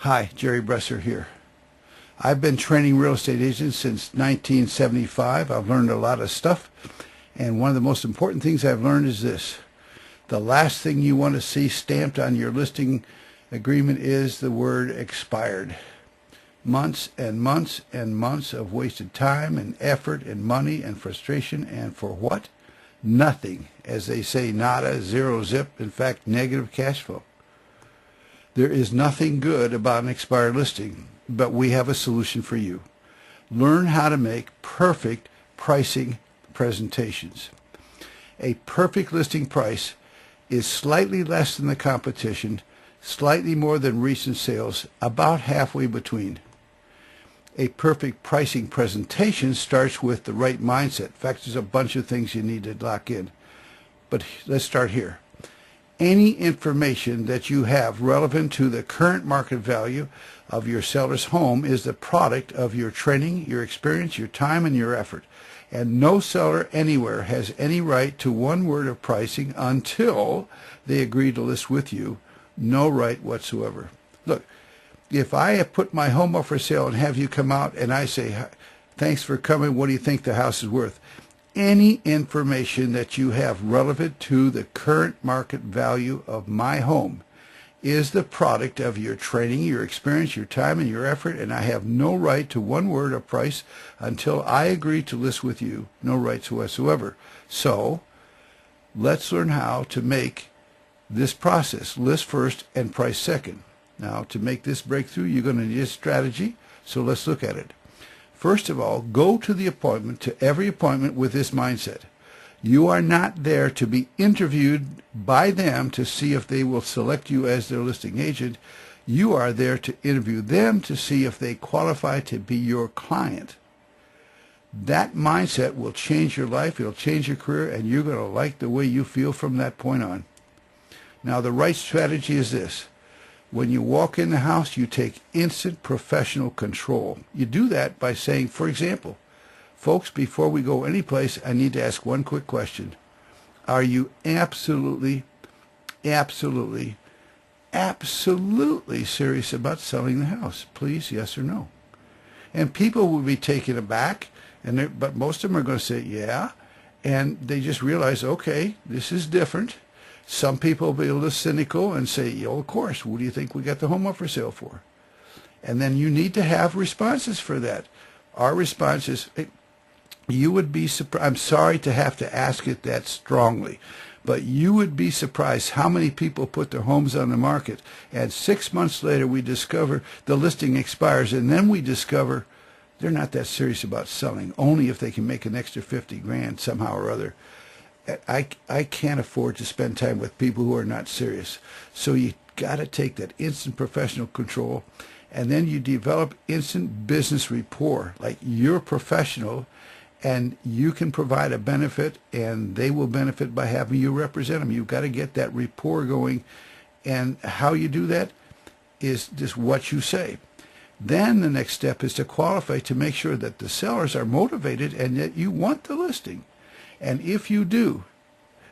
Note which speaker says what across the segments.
Speaker 1: Hi, Jerry Bresser here. I've been training real estate agents since 1975. I've learned a lot of stuff, and one of the most important things I've learned is this. The last thing you want to see stamped on your listing agreement is the word expired. Months and months and months of wasted time and effort and money and frustration, and for what? Nothing. As they say, nada, zero, zip, in fact, negative cash flow. There is nothing good about an expired listing, but we have a solution for you. Learn how to make perfect pricing presentations. A perfect listing price is slightly less than the competition, slightly more than recent sales, about halfway between. A perfect pricing presentation starts with the right mindset. In fact, there's a bunch of things you need to lock in. But let's start here. Any information that you have relevant to the current market value of your seller's home is the product of your training, your experience, your time, and your effort. And no seller anywhere has any right to one word of pricing until they agree to list with you. No right whatsoever. Look, if I have put my home up for sale and have you come out and I say, thanks for coming, what do you think the house is worth? Any information that you have relevant to the current market value of my home is the product of your training, your experience, your time, and your effort, and I have no right to one word of price until I agree to list with you. No rights whatsoever. So let's learn how to make this process. List first and price second. Now, to make this breakthrough, you're going to need a strategy, so let's look at it. First of all, go to the appointment, to every appointment with this mindset. You are not there to be interviewed by them to see if they will select you as their listing agent. You are there to interview them to see if they qualify to be your client. That mindset will change your life, it'll change your career, and you're going to like the way you feel from that point on. Now, the right strategy is this. When you walk in the house, you take instant professional control. You do that by saying, for example, folks, before we go anyplace, I need to ask one quick question. Are you absolutely serious about selling the house? Please, yes or no? And people will be taken aback, but most of them are going to say, yeah, and they just realize, okay, this is different. Some people will be a little cynical and say, of course, what do you think we got the home up for sale for? And then you need to have responses for that. Our response is, you would be surprised. I'm sorry to have to ask it that strongly, but you would be surprised how many people put their homes on the market, and 6 months later we discover the listing expires, and then we discover they're not that serious about selling, only if they can make an extra 50 grand somehow or other. I can't afford to spend time with people who are not serious. So you got to take that instant professional control, and then you develop instant business rapport. Like, you're professional, and you can provide a benefit, and they will benefit by having you represent them. You've got to get that rapport going, and how you do that is just what you say. Then the next step is to qualify to make sure that the sellers are motivated and that you want the listing. And if you do,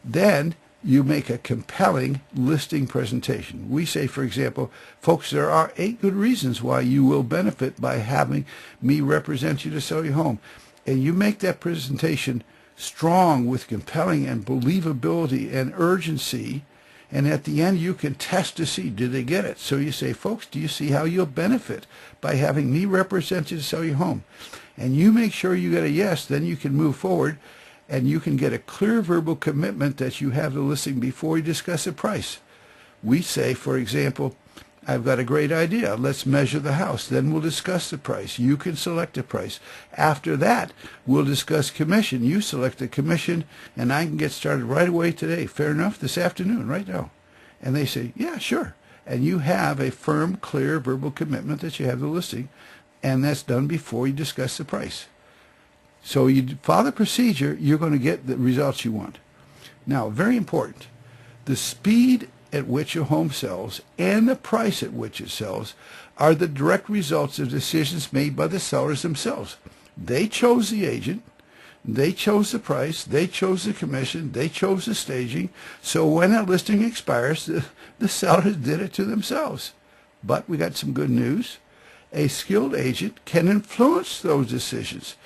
Speaker 1: then you make a compelling listing presentation. We say, for example, folks, there are 8 good reasons why you will benefit by having me represent you to sell your home. And you make that presentation strong with compelling and believability and urgency. And at the end, you can test to see, do they get it? So you say, folks, do you see how you'll benefit by having me represent you to sell your home? And you make sure you get a yes, then you can move forward. And you can get a clear verbal commitment that you have the listing before you discuss a price. We say, for example, I've got a great idea. Let's measure the house. Then we'll discuss the price. You can select a price. After that, we'll discuss commission. You select the commission, and I can get started right away today. Fair enough? This afternoon, right now. And they say, yeah, sure. And you have a firm, clear verbal commitment that you have the listing, and that's done before you discuss the price. So you follow the procedure, you're going to get the results you want. Now, very important, the speed at which a home sells and the price at which it sells are the direct results of decisions made by the sellers themselves. They chose the agent, they chose the price, they chose the commission, they chose the staging. So when a listing expires, the sellers did it to themselves. But we got some good news. A skilled agent can influence those decisions.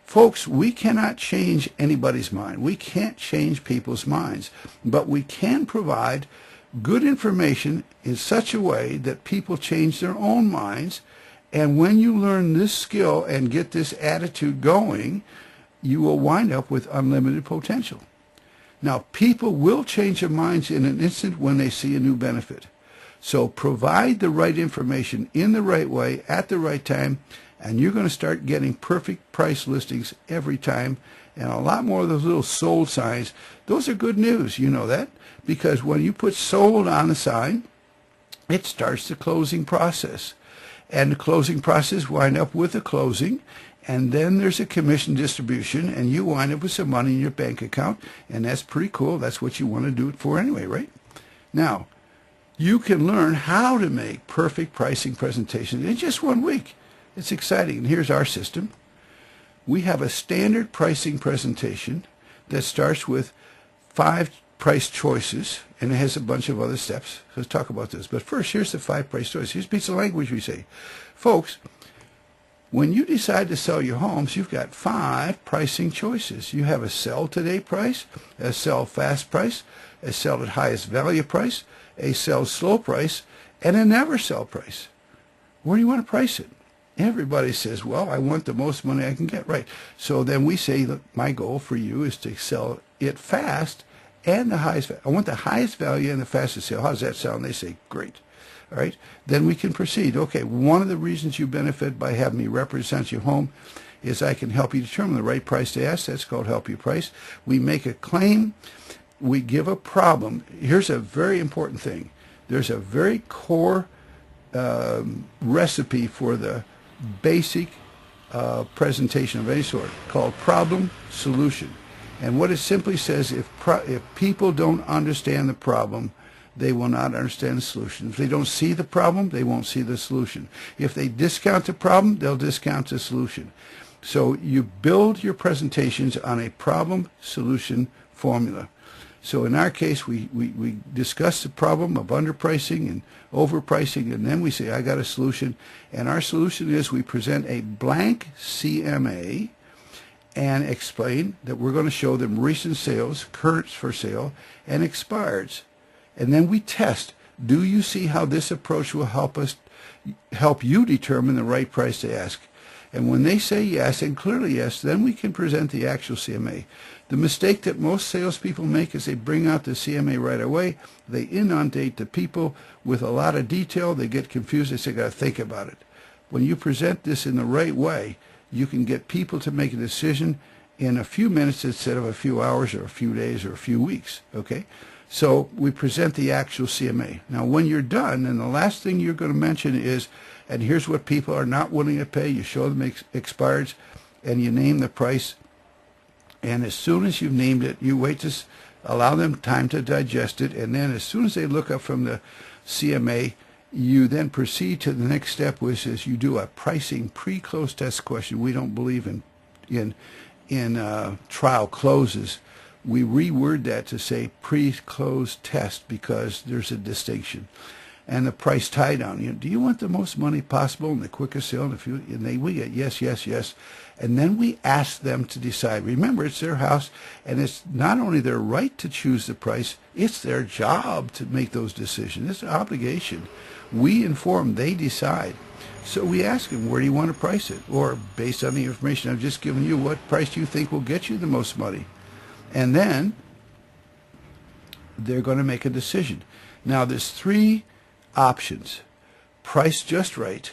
Speaker 1: Folks, we cannot change anybody's mind. We can't change people's minds, but we can provide good information in such a way that people change their own minds. And when you learn this skill and get this attitude going, you will wind up with unlimited potential. Now, people will change their minds in an instant when they see a new benefit. So provide the right information in the right way at the right time, and you're going to start getting perfect price listings every time. And a lot more of those little sold signs, those are good news, you know that, because when you put sold on the sign, it starts the closing process. And the closing process wind up with a closing, and then there's a commission distribution, and you wind up with some money in your bank account, and that's pretty cool. That's what you want to do it for anyway, right? Now, you can learn how to make perfect pricing presentations in just 1 week. It's exciting. And here's our system. We have a standard pricing presentation that starts with 5 price choices, and it has a bunch of other steps. Let's talk about this. But first, here's the 5 price choices. Here's a piece of language we say. Folks, when you decide to sell your homes, you've got 5 pricing choices. You have a sell today price, a sell fast price, a sell at highest value price, a sell slow price, and a never sell price. Where do you want to price it? Everybody says, well, I want the most money I can get. Right. So then we say, look, my goal for you is to sell it fast and the highest value. I want the highest value and the fastest sale. How does that sound? They say, great. All right. Then we can proceed. Okay, one of the reasons you benefit by having me represent your home is I can help you determine the right price to ask. That's called help you price. We make a claim. We give a problem. Here's a very important thing. There's a very core recipe for the basic presentation of any sort called problem solution. And what it simply says, if people don't understand the problem, they will not understand the solution. If they don't see the problem, they won't see the solution. If they discount the problem, they'll discount the solution. So you build your presentations on a problem solution formula. So in our case, we discuss the problem of underpricing and overpricing, and then we say, I got a solution. And our solution is we present a blank CMA and explain that we're going to show them recent sales, currents for sale, and expireds. And then we test, do you see how this approach will help you determine the right price to ask? And when they say yes, and clearly yes, then we can present the actual CMA. The mistake that most salespeople make is they bring out the CMA right away. They inundate the people with a lot of detail. They get confused. They say, got to think about it. When you present this in the right way, you can get people to make a decision in a few minutes instead of a few hours or a few days or a few weeks. Okay? So we present the actual CMA. Now, when you're done, and the last thing you're going to mention is, and here's what people are not willing to pay. You show them expireds, and you name the price. And as soon as you've named it, you wait to allow them time to digest it. And then as soon as they look up from the CMA, you then proceed to the next step, which is you do a pricing pre-close test question. We don't believe in trial closes. We reword that to say pre-close test because there's a distinction. And the price tie down. Do you want the most money possible and the quickest sale? We get yes, yes, yes. And then we ask them to decide. Remember, it's their house, and it's not only their right to choose the price, it's their job to make those decisions. It's an obligation. We inform, they decide. So we ask them, where do you want to price it? Or based on the information I've just given you, what price do you think will get you the most money? And then they're going to make a decision. Now, there's 3 options: price just right,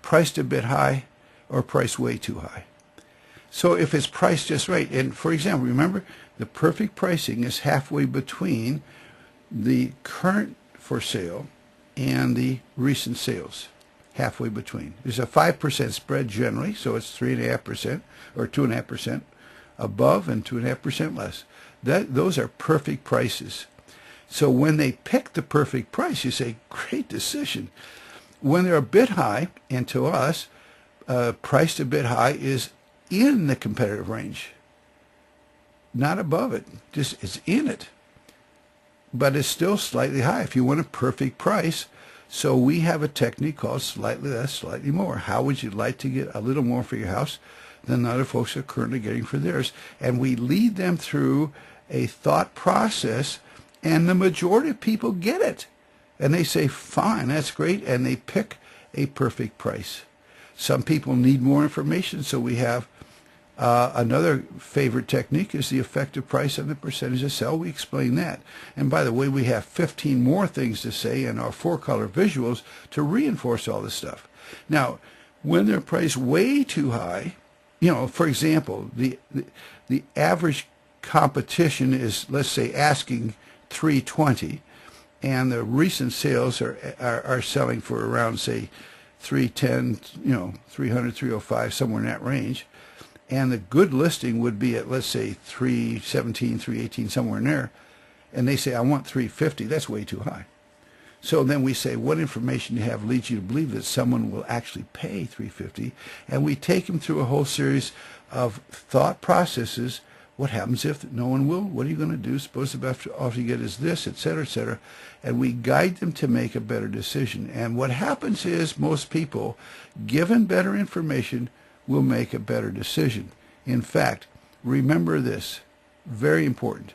Speaker 1: priced a bit high, or price way too high. So if it's priced just right, and for example, remember, the perfect pricing is halfway between the current for sale and the recent sales, halfway between. There's a 5% spread generally, so it's 3.5% or 2.5% above and 2.5% less. Those are perfect prices. So when they pick the perfect price, you say, great decision. When they're a bit high, and to us, priced a bit high is in the competitive range, not above it, just it's in it. But it's still slightly high if you want a perfect price. So we have a technique called slightly less, slightly more. How would you like to get a little more for your house than other folks are currently getting for theirs? And we lead them through a thought process, and the majority of people get it. And they say, fine, that's great, and they pick a perfect price. Some people need more information, so we have another favorite technique is the effective price and the percentage of sale. We explain that. And by the way, we have 15 more things to say in our 4-color visuals to reinforce all this stuff. Now, when they're priced way too high, for example, the average competition is, let's say, asking $320, and the recent sales are selling for around, say, $310, $300, $305, somewhere in that range. And the good listing would be at, let's say, $317, $318, somewhere in there. And they say, I want $350. That's way too high. So then we say, what information do you have leads you to believe that someone will actually pay $350? And we take them through a whole series of thought processes. What happens if no one will? What are you going to do? Suppose the best offer you get is this, et cetera, et cetera. And we guide them to make a better decision. And what happens is most people, given better information, will make a better decision. In fact, remember this, very important.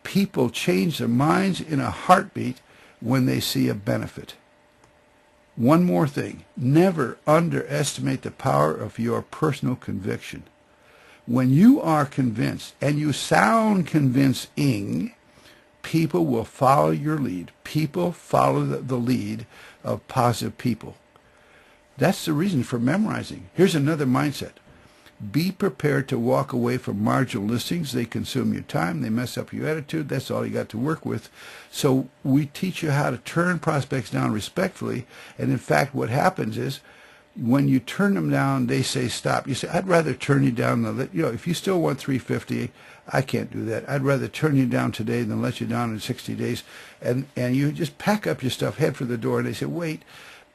Speaker 1: People change their minds in a heartbeat when they see a benefit. One more thing, never underestimate the power of your personal conviction. When you are convinced, and you sound convincing, people will follow your lead. People follow the lead of positive people. That's the reason for memorizing. Here's another mindset. Be prepared to walk away from marginal listings. They consume your time. They mess up your attitude. That's all you got to work with. So we teach you how to turn prospects down respectfully. And in fact, what happens is when you turn them down, they say stop. You say, I'd rather turn you down. If you still want $350, I can't do that. I'd rather turn you down today than let you down in 60 days. And you just pack up your stuff, head for the door, and they say, wait.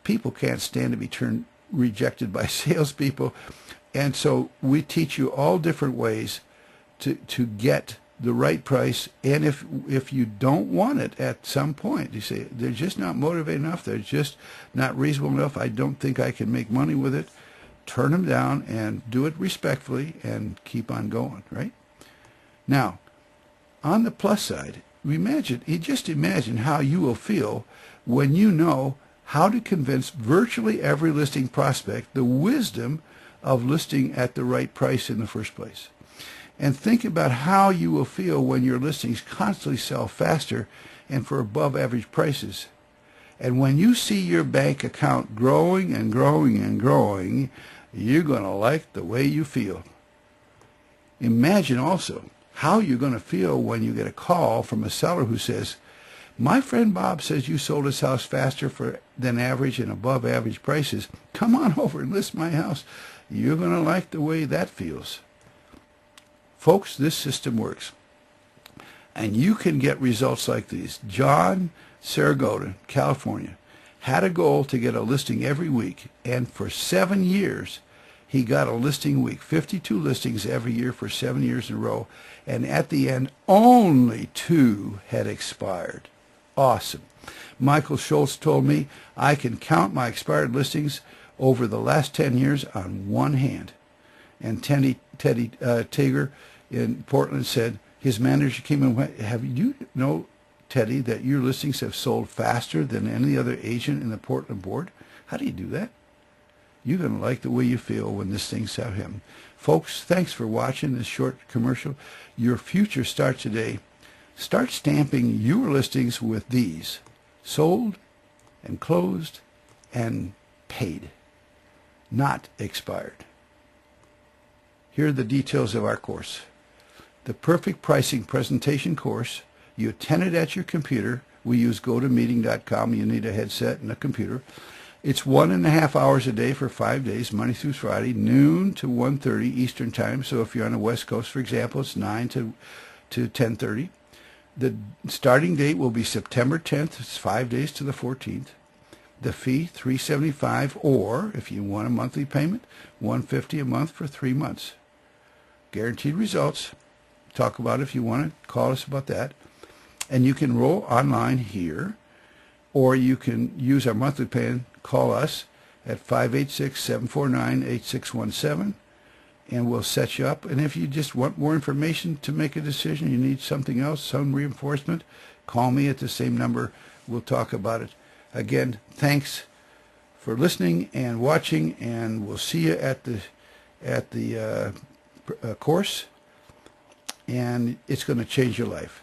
Speaker 1: People can't stand to be rejected by salespeople. And so we teach you all different ways to get the right price. And if you don't want it at some point, you say, they're just not motivated enough, they're just not reasonable enough, I don't think I can make money with it, turn them down and do it respectfully and keep on going, right? Now, on the plus side, just imagine how you will feel when you know how to convince virtually every listing prospect the wisdom of listing at the right price in the first place. And think about how you will feel when your listings constantly sell faster and for above average prices. And when you see your bank account growing and growing and growing, you're going to like the way you feel. Imagine also how you're going to feel when you get a call from a seller who says, my friend Bob says you sold his house faster than average and above average prices. Come on over and list my house. You're going to like the way that feels. Folks, this system works. And you can get results like these. John Saragota, California, had a goal to get a listing every week. And for 7 years, he got a listing a week, 52 listings every year for 7 years in a row. And at the end, only 2 had expired. Awesome. Michael Schultz told me I can count my expired listings over the last 10 years on one hand. And Teddy Tager in Portland said his manager came and went, have you know, Teddy, that your listings have sold faster than any other agent in the Portland board? How do you do that? You're going to like the way you feel when this thing's out him. Folks, thanks for watching this short commercial. Your future starts today. Start stamping your listings with these: sold and closed and paid, not expired. Here are the details of our course. The Perfect Pricing Presentation course. You attend it at your computer. We use GoToMeeting.com. You need a headset and a computer. It's 1.5 hours a day for 5 days, Monday through Friday, noon to 1:30 Eastern Time. So if you're on the West Coast, for example, it's 9 to 10:30. The starting date will be September 10th. It's 5 days to the 14th. The fee, $375, or if you want a monthly payment, $150 a month for 3 months. Guaranteed results. Talk about it if you want to. Call us about that. And you can enroll online here, or you can use our monthly plan. Call us at 586-749-8617, and we'll set you up. And if you just want more information to make a decision, you need something else, some reinforcement, call me at the same number. We'll talk about it. Again, thanks for listening and watching, and we'll see you at the course, and it's going to change your life.